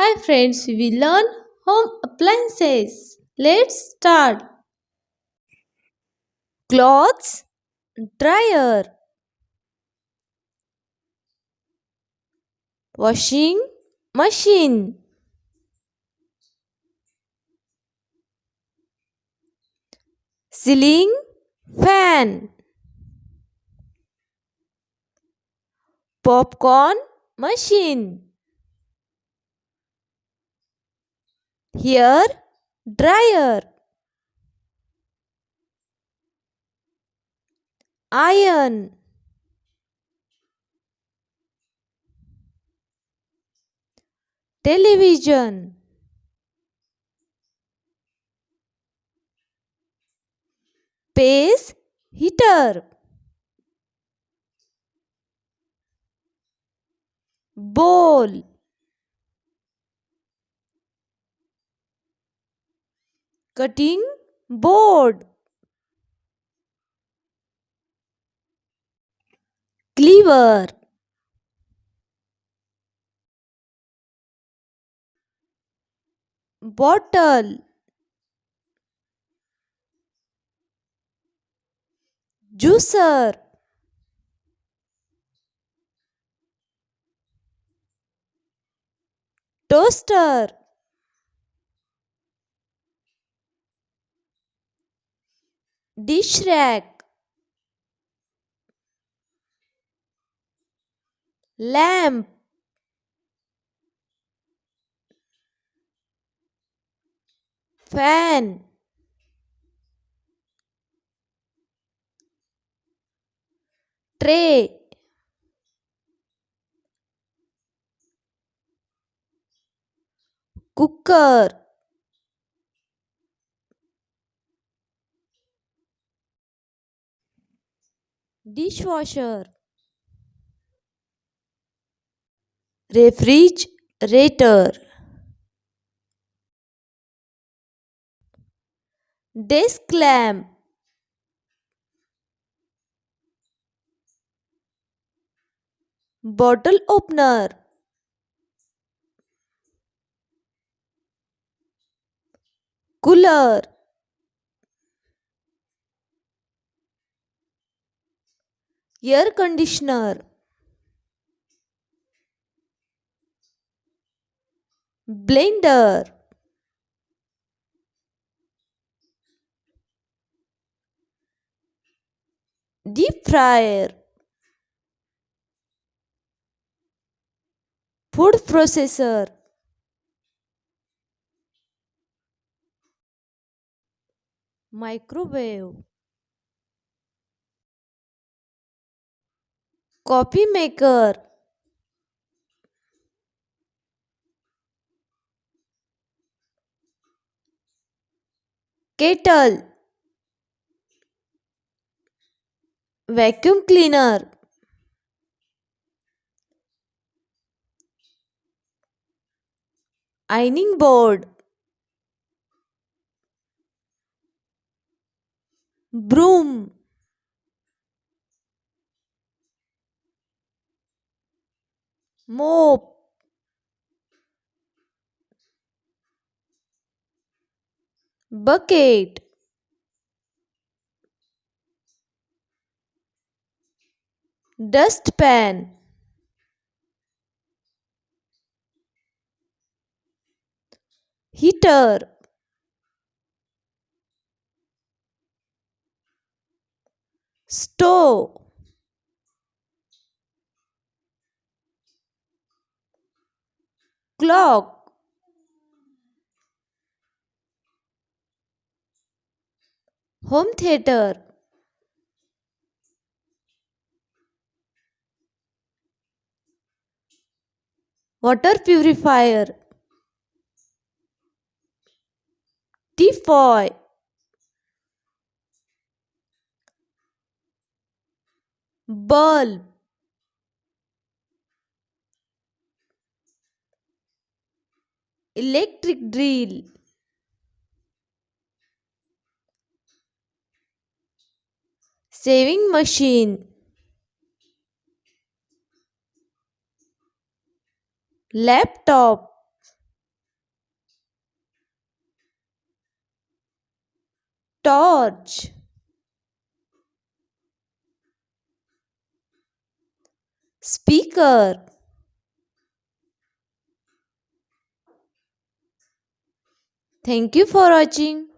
Hi friends, we learn home appliances. Let's start. Clothes dryer, washing machine, ceiling fan, popcorn machine, hair dryer, iron, television, space heater, bowl, cutting board, cleaver, bottle, juicer, toaster, dish rack, lamp, fan, tray, cooker, dishwasher, refrigerator, desk lamp, bottle opener, cooler, air conditioner, blender, deep fryer, food processor, microwave, coffee maker, kettle, vacuum cleaner, ironing board, broom, mop, bucket, dustpan, heater, stove, clock, home theater, water purifier, teapot, bulb, electric drill, sewing machine, laptop, torch, speaker. Thank you for watching.